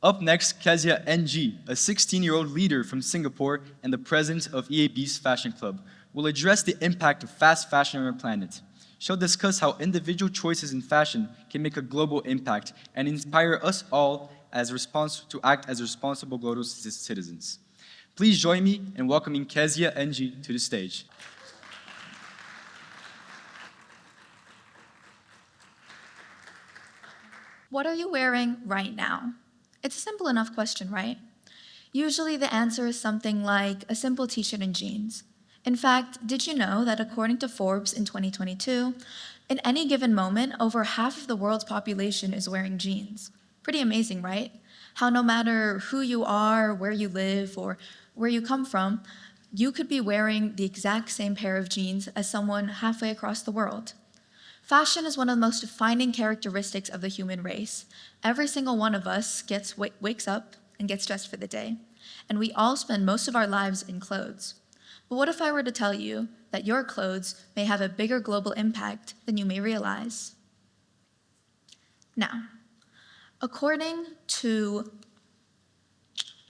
Up next, Kezia Ng, a 16-year-old leader from Singapore and the president of EAB's Fashion Club, will address the impact of fast fashion on our planet. She'll discuss how individual choices in fashion can make a global impact and inspire us all to act as responsible global citizens. Please join me in welcoming Kezia Ng to the stage. What are you wearing right now? It's a simple enough question, right? Usually the answer is something like a simple t-shirt and jeans. In fact, did you know that according to Forbes in 2022, in any given moment, over half of the world's population is wearing jeans? Pretty amazing, right? How no matter who you are, where you live, or where you come from, you could be wearing the exact same pair of jeans as someone halfway across the world. Fashion is one of the most defining characteristics of the human race. Every single one of us wakes up and gets dressed for the day, and we all spend most of our lives in clothes. But what if I were to tell you that your clothes may have a bigger global impact than you may realize? Now, according to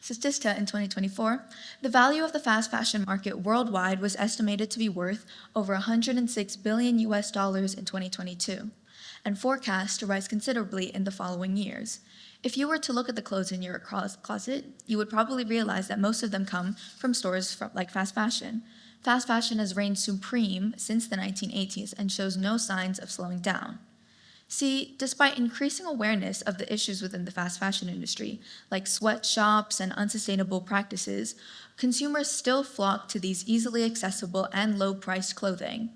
Statista in 2024, the value of the fast fashion market worldwide was estimated to be worth over $106 billion in 2022, and forecast to rise considerably in the following years. If you were to look at the clothes in your closet, you would probably realize that most of them come from stores like fast fashion. Fast fashion has reigned supreme since the 1980s and shows no signs of slowing down. See, despite increasing awareness of the issues within the fast fashion industry, like sweatshops and unsustainable practices, consumers still flock to these easily accessible and low-priced clothing.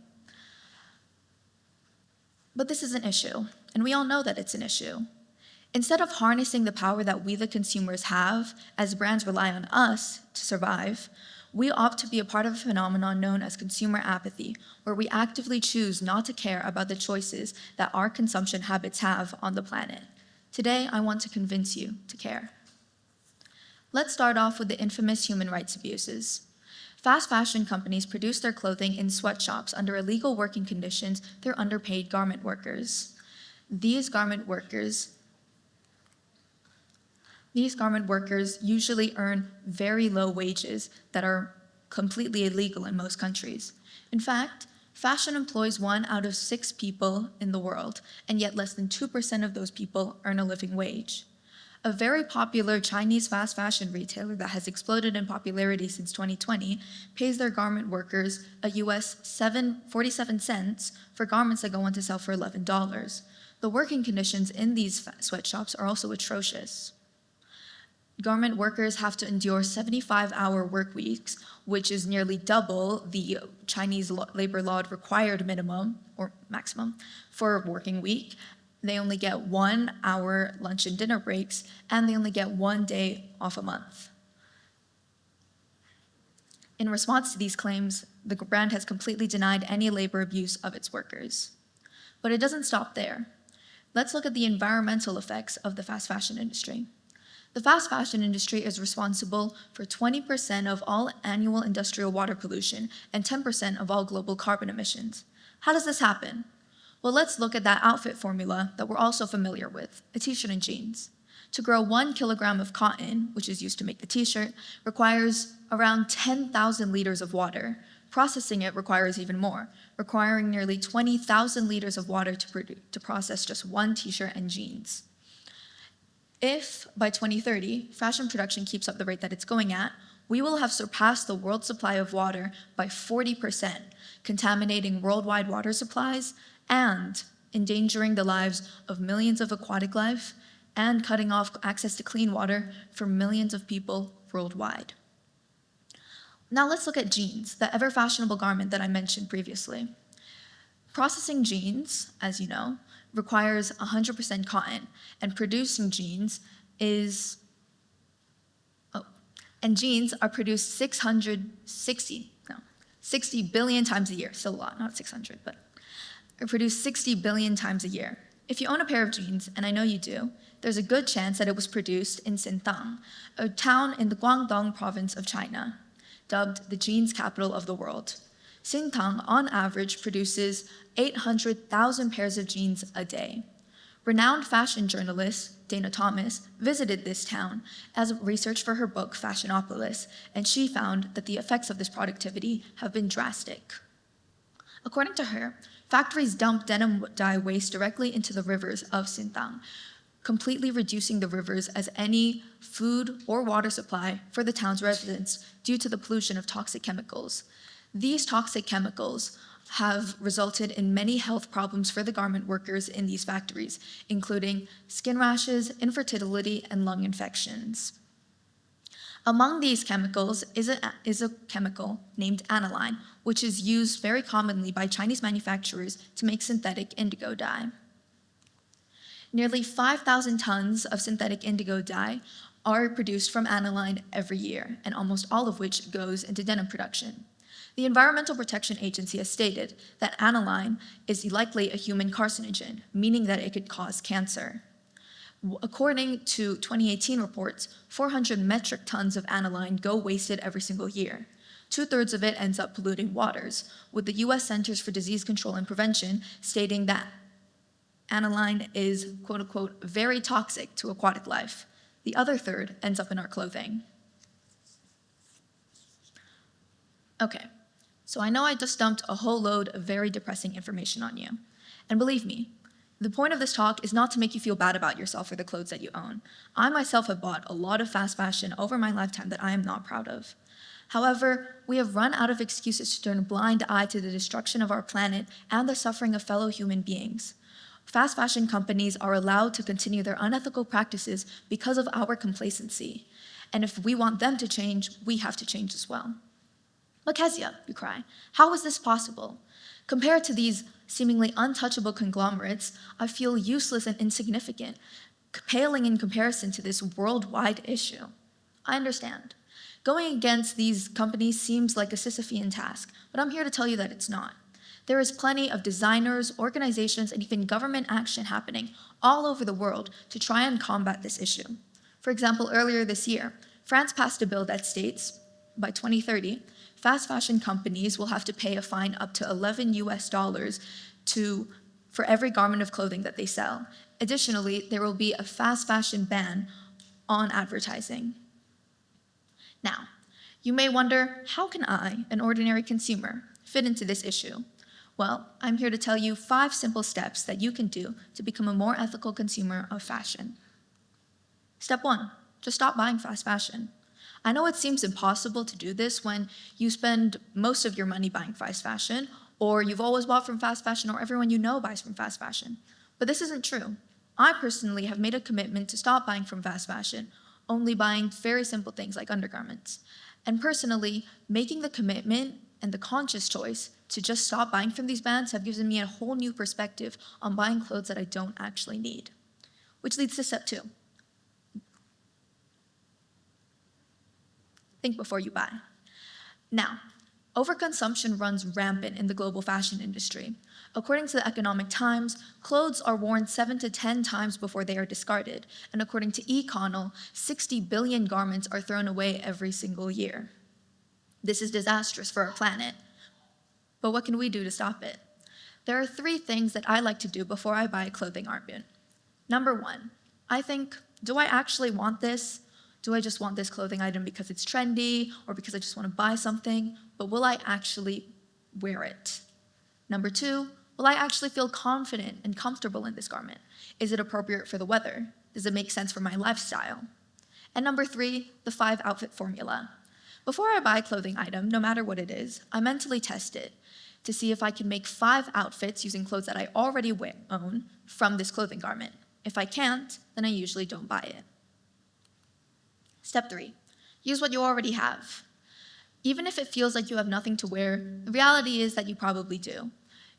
But this is an issue, and we all know that it's an issue. Instead of harnessing the power that we, the consumers, have, as brands rely on us to survive, we opt to be a part of a phenomenon known as consumer apathy, where we actively choose not to care about the choices that our consumption habits have on the planet. Today, I want to convince you to care. Let's start off with the infamous human rights abuses. Fast fashion companies produce their clothing in sweatshops under illegal working conditions through underpaid garment workers. These garment workers usually earn very low wages that are completely illegal in most countries. In fact, fashion employs 1 out of 6 people in the world, and yet less than 2% of those people earn a living wage. A very popular Chinese fast fashion retailer that has exploded in popularity since 2020 pays their garment workers a US 47 cents for garments that go on to sell for $11. The working conditions in these sweatshops are also atrocious. Garment workers have to endure 75-hour work weeks, which is nearly double the Chinese labor law required minimum or maximum for a working week. They only get 1 hour lunch and dinner breaks, and they only get 1 day off a month. In response to these claims, the brand has completely denied any labor abuse of its workers. But it doesn't stop there. Let's look at the environmental effects of the fast fashion industry. The fast fashion industry is responsible for 20% of all annual industrial water pollution and 10% of all global carbon emissions. How does this happen? Well, let's look at that outfit formula that we're also familiar with, a t-shirt and jeans. To grow 1 kilogram of cotton, which is used to make the t-shirt, requires around 10,000 liters of water. Processing it requires even more, requiring nearly 20,000 liters of water to process just 1 t-shirt and jeans. If, by 2030, fashion production keeps up the rate that it's going at, we will have surpassed the world supply of water by 40%, contaminating worldwide water supplies and endangering the lives of millions of aquatic life and cutting off access to clean water for millions of people worldwide. Now let's look at jeans, the ever-fashionable garment that I mentioned previously. Processing jeans, as you know, requires 100% cotton, and producing jeans jeans are produced 60 billion times a year. Still a lot, not 600, but are produced 60 billion times a year. If you own a pair of jeans, and I know you do, there's a good chance that it was produced in Xintang, a town in the Guangdong province of China, dubbed the jeans capital of the world. Xintang, on average, produces 800,000 pairs of jeans a day. Renowned fashion journalist Dana Thomas visited this town as research for her book Fashionopolis, and she found that the effects of this productivity have been drastic. According to her, factories dump denim dye waste directly into the rivers of Sintang, completely reducing the rivers as any food or water supply for the town's residents due to the pollution of toxic chemicals. These toxic chemicals have resulted in many health problems for the garment workers in these factories, including skin rashes, infertility, and lung infections. Among these chemicals is a chemical named aniline, which is used very commonly by Chinese manufacturers to make synthetic indigo dye. Nearly 5,000 tons of synthetic indigo dye are produced from aniline every year, and almost all of which goes into denim production. The Environmental Protection Agency has stated that aniline is likely a human carcinogen, meaning that it could cause cancer. According to 2018 reports, 400 metric tons of aniline go wasted every single year. 2/3 of it ends up polluting waters, with the US Centers for Disease Control and Prevention stating that aniline is, quote unquote, very toxic to aquatic life. The other third ends up in our clothing. Okay, so I know I just dumped a whole load of very depressing information on you. And believe me, the point of this talk is not to make you feel bad about yourself or the clothes that you own. I myself have bought a lot of fast fashion over my lifetime that I am not proud of. However, we have run out of excuses to turn a blind eye to the destruction of our planet and the suffering of fellow human beings. Fast fashion companies are allowed to continue their unethical practices because of our complacency. And if we want them to change, we have to change as well. But Kezia, you cry, how is this possible? Compared to these seemingly untouchable conglomerates, I feel useless and insignificant, paling in comparison to this worldwide issue. I understand. Going against these companies seems like a Sisyphean task, but I'm here to tell you that it's not. There is plenty of designers, organizations, and even government action happening all over the world to try and combat this issue. For example, earlier this year, France passed a bill that states, by 2030, fast fashion companies will have to pay a fine up to $11 for every garment of clothing that they sell. Additionally, there will be a fast fashion ban on advertising. Now, you may wonder, how can I, an ordinary consumer, fit into this issue? Well, I'm here to tell you 5 simple steps that you can do to become a more ethical consumer of fashion. Step 1, just stop buying fast fashion. I know it seems impossible to do this when you spend most of your money buying fast fashion, or you've always bought from fast fashion, or everyone you know buys from fast fashion. But this isn't true. I personally have made a commitment to stop buying from fast fashion, only buying very simple things like undergarments. And personally, making the commitment and the conscious choice to just stop buying from these brands have given me a whole new perspective on buying clothes that I don't actually need. Which leads to step 2. Think before you buy. Now, overconsumption runs rampant in the global fashion industry. According to the Economic Times, clothes are worn 7 to 10 times before they are discarded, and according to eConnell, 60 billion garments are thrown away every single year. This is disastrous for our planet. But what can we do to stop it? There are 3 things that I like to do before I buy a clothing item. Number 1, I think, do I actually want this? Do I just want this clothing item because it's trendy or because I just want to buy something? But will I actually wear it? Number 2, will I actually feel confident and comfortable in this garment? Is it appropriate for the weather? Does it make sense for my lifestyle? And number 3, the 5 outfit formula. Before I buy a clothing item, no matter what it is, I mentally test it to see if I can make 5 outfits using clothes that I already own from this clothing garment. If I can't, then I usually don't buy it. Step 3, use what you already have. Even if it feels like you have nothing to wear, the reality is that you probably do.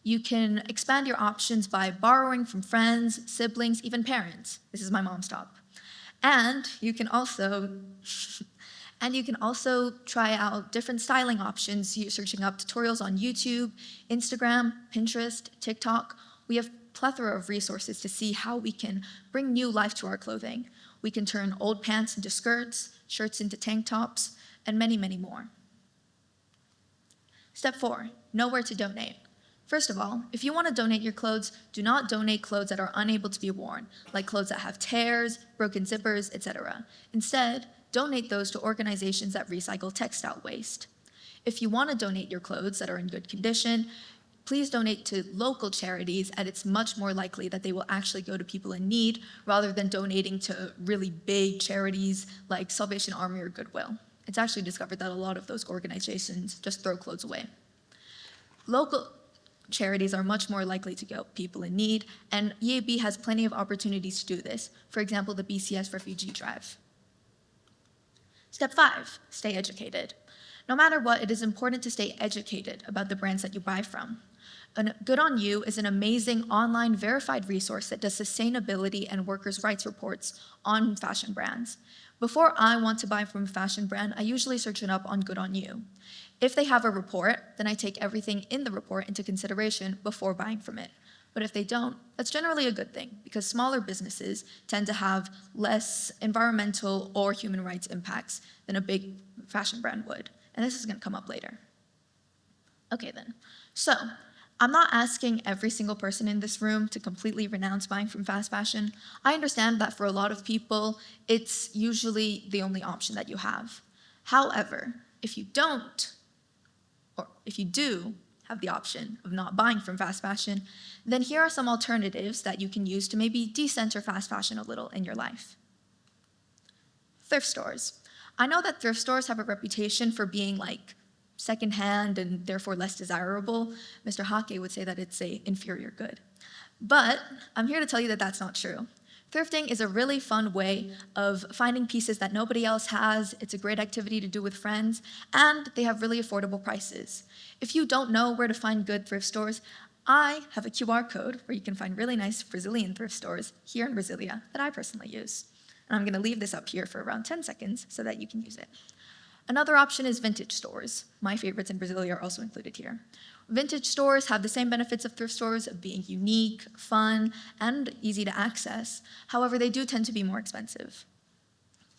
You can expand your options by borrowing from friends, siblings, even parents. This is my mom's top. And you can also try out different styling options, searching up tutorials on YouTube, Instagram, Pinterest, TikTok. We have a plethora of resources to see how we can bring new life to our clothing. We can turn old pants into skirts, shirts into tank tops, and many, many more. Step 4, know where to donate. First of all, if you want to donate your clothes, do not donate clothes that are unable to be worn, like clothes that have tears, broken zippers, etc. Instead, donate those to organizations that recycle textile waste. If you want to donate your clothes that are in good condition, please donate to local charities, and it's much more likely that they will actually go to people in need rather than donating to really big charities like Salvation Army or Goodwill. It's actually discovered that a lot of those organizations just throw clothes away. Local charities are much more likely to go people in need, and EAB has plenty of opportunities to do this. For example, the BCS Refugee Drive. Step 5, stay educated. No matter what, it is important to stay educated about the brands that you buy from. Good On You is an amazing online verified resource that does sustainability and workers' rights reports on fashion brands. Before I want to buy from a fashion brand, I usually search it up on Good On You. If they have a report, then I take everything in the report into consideration before buying from it. But if they don't, that's generally a good thing, because smaller businesses tend to have less environmental or human rights impacts than a big fashion brand would. And this is going to come up later. Okay then, so I'm not asking every single person in this room to completely renounce buying from fast fashion. I understand that for a lot of people, it's usually the only option that you have. However, if you don't, or if you do have the option of not buying from fast fashion, then here are some alternatives that you can use to maybe decenter fast fashion a little in your life. Thrift stores. I know that thrift stores have a reputation for being like secondhand and therefore less desirable. Mr. Hake would say that it's an inferior good. But I'm here to tell you that that's not true. Thrifting is a really fun way of finding pieces that nobody else has. It's a great activity to do with friends, and they have really affordable prices. If you don't know where to find good thrift stores, I have a QR code where you can find really nice Brazilian thrift stores here in Brasilia that I personally use. And I'm going to leave this up here for around 10 seconds so that you can use it. Another option is vintage stores. My favorites in Brasilia are also included here. Vintage stores have the same benefits of thrift stores of being unique, fun, and easy to access. However, they do tend to be more expensive.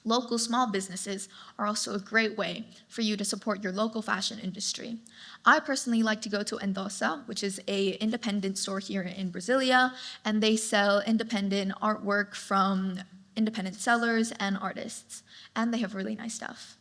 Local small businesses are also a great way for you to support your local fashion industry. I personally like to go to Endosa, which is an independent store here in Brasilia, and they sell independent artwork from independent sellers and artists, and they have really nice stuff.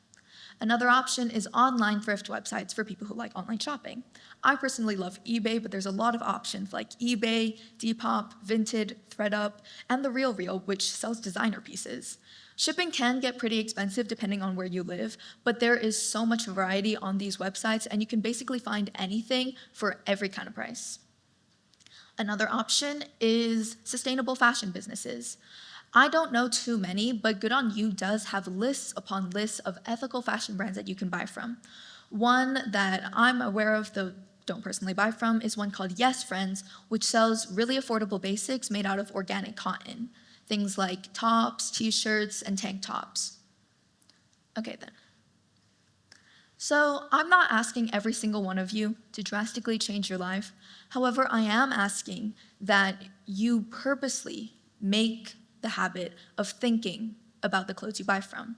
Another option is online thrift websites for people who like online shopping. I personally love eBay, but there's a lot of options like eBay, Depop, Vinted, ThreadUp, and The RealReal, which sells designer pieces. Shipping can get pretty expensive depending on where you live, but there is so much variety on these websites, and you can basically find anything for every kind of price. Another option is sustainable fashion businesses. I don't know too many, but Good On You does have lists upon lists of ethical fashion brands that you can buy from. One that I'm aware of, though don't personally buy from, is one called Yes Friends, which sells really affordable basics made out of organic cotton. Things like tops, t-shirts, and tank tops. Okay then. So I'm not asking every single one of you to drastically change your life. However, I am asking that you purposely make the habit of thinking about the clothes you buy from.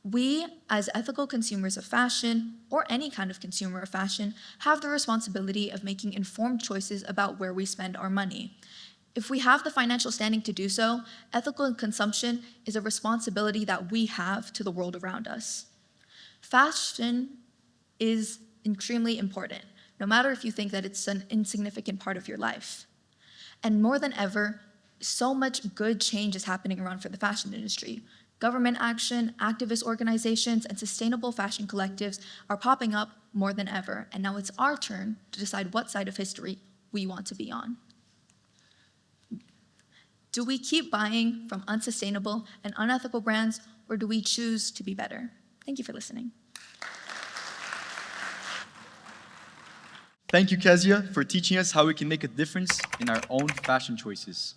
We, as ethical consumers of fashion, or any kind of consumer of fashion, have the responsibility of making informed choices about where we spend our money. If we have the financial standing to do so, ethical consumption is a responsibility that we have to the world around us. Fashion is extremely important, no matter if you think that it's an insignificant part of your life. And more than ever, so much good change is happening around for the fashion industry. Government action, activist organizations, and sustainable fashion collectives are popping up more than ever, and now it's our turn to decide what side of history we want to be on. Do we keep buying from unsustainable and unethical brands, or do we choose to be better? Thank you for listening. Thank you, Kezia, for teaching us how we can make a difference in our own fashion choices.